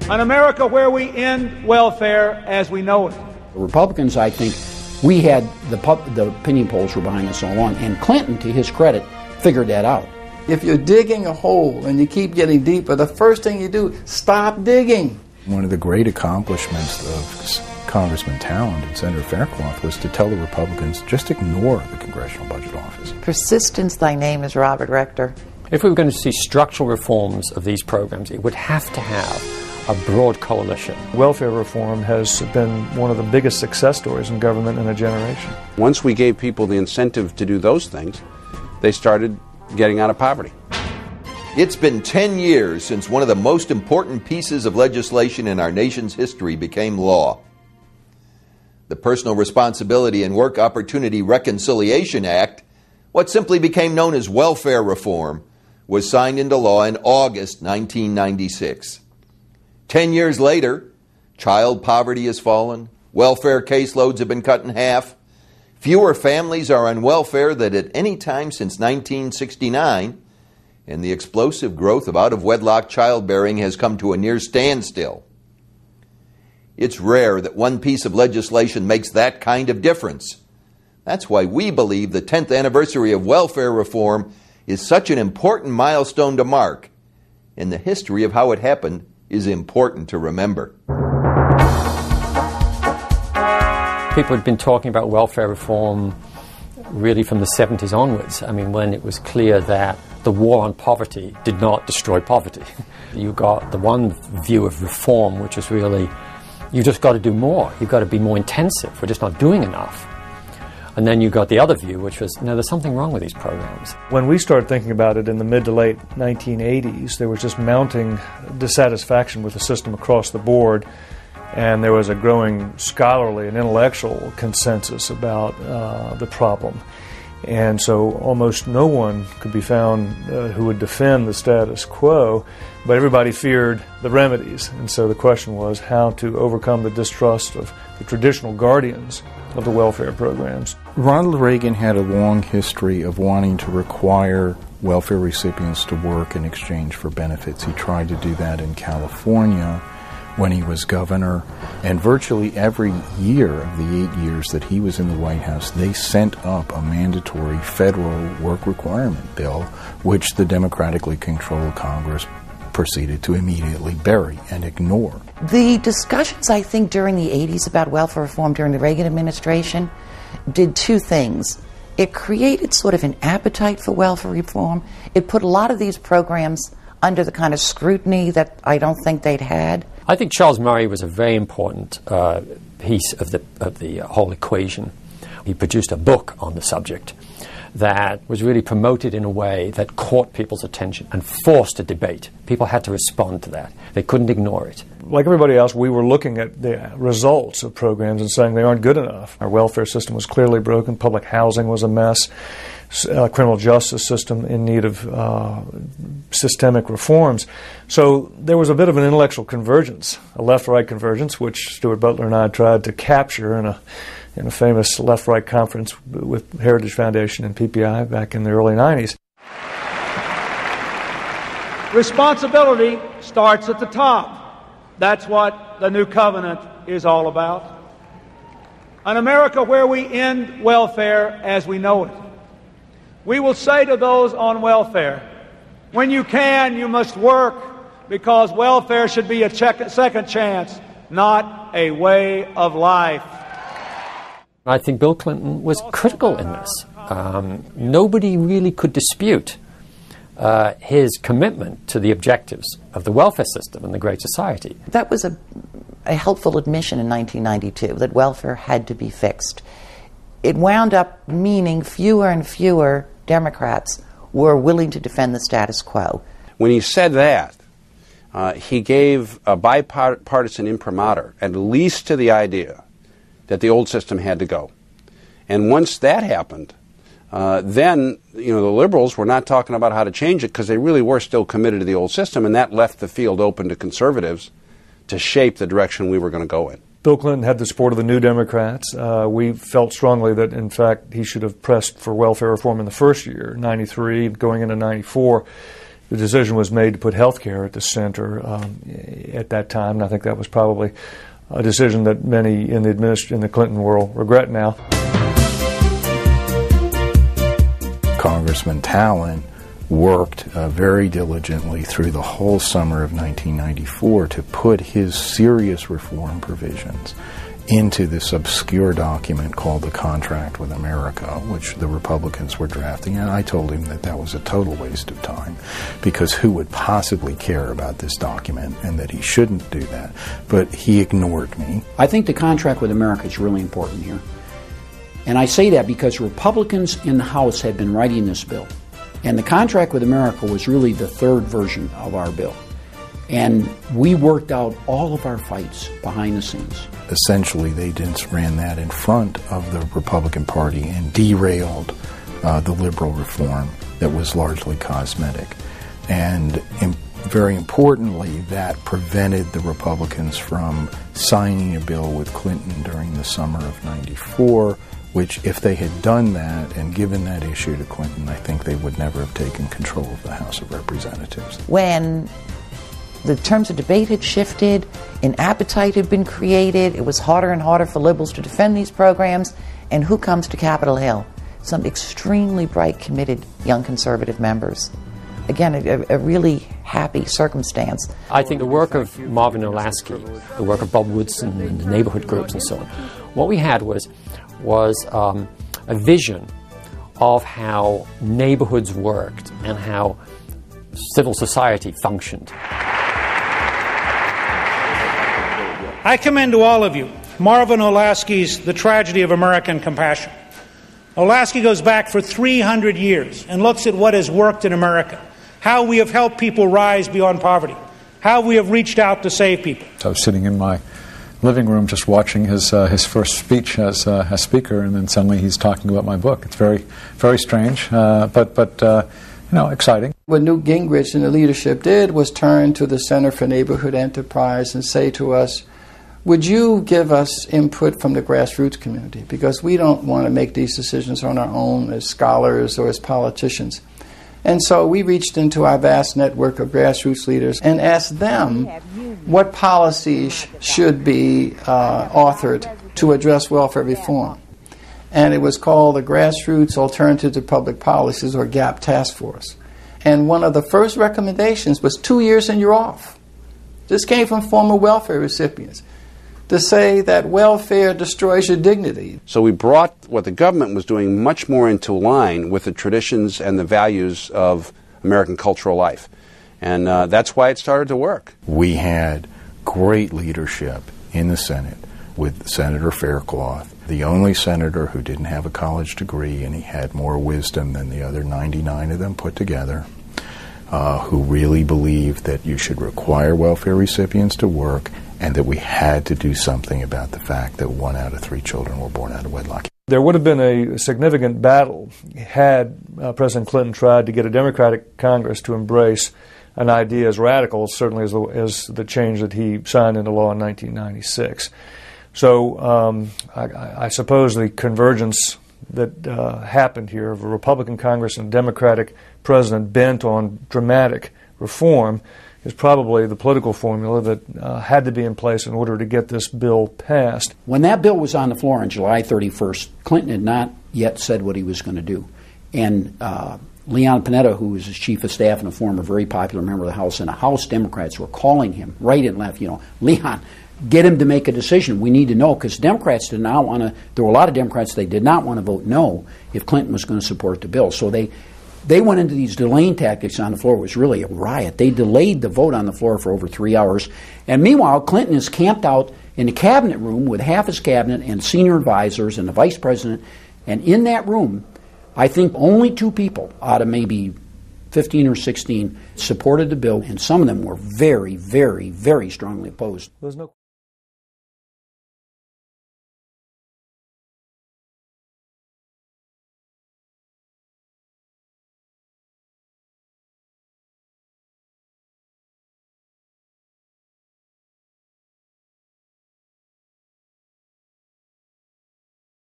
An America where we end welfare as we know it. Republicans, I think, we had the opinion polls were behind us all along, and Clinton, to his credit, figured that out. If you're digging a hole and you keep getting deeper, the first thing you do, stop digging. One of the great accomplishments of Congressman Talent and Senator Faircloth was to tell the Republicans, just ignore the Congressional Budget Office. Persistence, thy name is Robert Rector. If we were going to see structural reforms of these programs, it would have to have a broad coalition. Welfare reform has been one of the biggest success stories in government in a generation. Once we gave people the incentive to do those things, they started getting out of poverty. It's been 10 years since one of the most important pieces of legislation in our nation's history became law. The Personal Responsibility and Work Opportunity Reconciliation Act, what simply became known as welfare reform, was signed into law in August 1996. 10 years later, child poverty has fallen, welfare caseloads have been cut in half, fewer families are on welfare than at any time since 1969, and the explosive growth of out-of-wedlock childbearing has come to a near standstill. It's rare that one piece of legislation makes that kind of difference. That's why we believe the 10th anniversary of welfare reform is such an important milestone to mark, and the history of how it happened is important to remember. People had been talking about welfare reform really from the 70s onwards. I mean, when it was clear that the war on poverty did not destroy poverty. You got the one view of reform, which is really, you just got to do more. You've got to be more intensive. We're just not doing enough. And then you got the other view, which was, no, there's something wrong with these programs. When we started thinking about it in the mid to late 1980s, there was just mounting dissatisfaction with the system across the board, and there was a growing scholarly and intellectual consensus about the problem. And so almost no one could be found who would defend the status quo, but everybody feared the remedies. And so the question was how to overcome the distrust of the traditional guardians of the welfare programs. Ronald Reagan had a long history of wanting to require welfare recipients to work in exchange for benefits. He tried to do that in California when he was governor, and virtually every year of the 8 years that he was in the White House, they sent up a mandatory federal work requirement bill, which the democratically controlled Congress proceeded to immediately bury and ignore. The discussions, I think, during the 80s about welfare reform during the Reagan administration did two things. It created sort of an appetite for welfare reform. It put a lot of these programs under the kind of scrutiny that I don't think they'd had. I think Charles Murray was a very important piece of the whole equation. He produced a book on the subject that was really promoted in a way that caught people's attention and forced a debate. People had to respond to that. They couldn't ignore it. Like everybody else, we were looking at the results of programs and saying they aren't good enough. Our welfare system was clearly broken. Public housing was a mess. Criminal justice system in need of systemic reforms. So there was a bit of an intellectual convergence, a left-right convergence, which Stuart Butler and I tried to capture in a famous left-right conference with Heritage Foundation and PPI back in the early 90s. Responsibility starts at the top. That's what the new covenant is all about. An America where we end welfare as we know it. We will say to those on welfare, when you can, you must work, because welfare should be a second chance, not a way of life. I think Bill Clinton was critical in this. Nobody really could dispute his commitment to the objectives of the welfare system and the Great Society. That was a helpful admission in 1992, that welfare had to be fixed. It wound up meaning fewer and fewer Democrats were willing to defend the status quo. When he said that, he gave a bipartisan imprimatur, at least to the idea that the old system had to go. And once that happened, then the liberals were not talking about how to change it because they really were still committed to the old system, and that left the field open to conservatives to shape the direction we were going to go in. Bill Clinton had the support of the New Democrats. We felt strongly that, in fact, he should have pressed for welfare reform in the first year, 93, going into 94. the decision was made to put health care at the center at that time, and I think that was probably a decision that many in the Clinton world regret now. Congressman Talon worked very diligently through the whole summer of 1994 to put his serious reform provisions into this obscure document called the Contract with America, which the Republicans were drafting. And I told him that that was a total waste of time, because who would possibly care about this document, and that he shouldn't do that. But he ignored me. I think the Contract with America is really important here. And I say that because Republicans in the House had been writing this bill. And the Contract with America was really the third version of our bill. And we worked out all of our fights behind the scenes. Essentially, they just ran that in front of the Republican Party and derailed the liberal reform that was largely cosmetic. And very importantly, that prevented the Republicans from signing a bill with Clinton during the summer of '94, which, if they had done that and given that issue to Clinton, I think they would never have taken control of the House of Representatives. When the terms of debate had shifted, an appetite had been created, it was harder and harder for liberals to defend these programs, and who comes to Capitol Hill? Some extremely bright, committed young conservative members. Again, a really happy circumstance. I think the work of Marvin Olasky, the work of Bob Woodson and the neighborhood groups and so on, what we had was a vision of how neighborhoods worked and how civil society functioned. I commend to all of you Marvin Olasky's The Tragedy of American Compassion. Olasky goes back for 300 years and looks at what has worked in America, how we have helped people rise beyond poverty, how we have reached out to save people. I was sitting in my living room just watching his first speech as speaker, and then suddenly he's talking about my book. It's very, very strange, but exciting. What Newt Gingrich and the leadership did was turn to the Center for Neighborhood Enterprise and say to us, would you give us input from the grassroots community? Because we don't want to make these decisions on our own as scholars or as politicians. And so we reached into our vast network of grassroots leaders and asked them what policies should be authored to address welfare reform. And it was called the Grassroots Alternative to Public Policies, or GAP Task Force. And one of the first recommendations was 2 years and you're off. This came from former welfare recipients, to say that welfare destroys your dignity. So we brought what the government was doing much more into line with the traditions and the values of American cultural life. And that's why it started to work. We had great leadership in the Senate with Senator Faircloth, the only senator who didn't have a college degree, and he had more wisdom than the other 99 of them put together, who really believed that you should require welfare recipients to work, and that we had to do something about the fact that 1 out of 3 children were born out of wedlock. There would have been a significant battle had President Clinton tried to get a Democratic Congress to embrace an idea as radical, certainly as the change that he signed into law in 1996. So I suppose the convergence that happened here of a Republican Congress and a Democratic president bent on dramatic reform is probably the political formula that had to be in place in order to get this bill passed. When that bill was on the floor on July 31st, Clinton had not yet said what he was going to do. And Leon Panetta, who was his chief of staff and a former very popular member of the House, and the House Democrats were calling him right and left, Leon, get him to make a decision. We need to know, because Democrats did not want to, there were a lot of Democrats, they did not want to vote no if Clinton was going to support the bill. So they went into these delaying tactics on the floor. It was really a riot. They delayed the vote on the floor for over 3 hours. And meanwhile, Clinton is camped out in the cabinet room with half his cabinet and senior advisors and the vice president. And in that room, I think only 2 people out of maybe 15 or 16 supported the bill, and some of them were very, very, very strongly opposed. There's no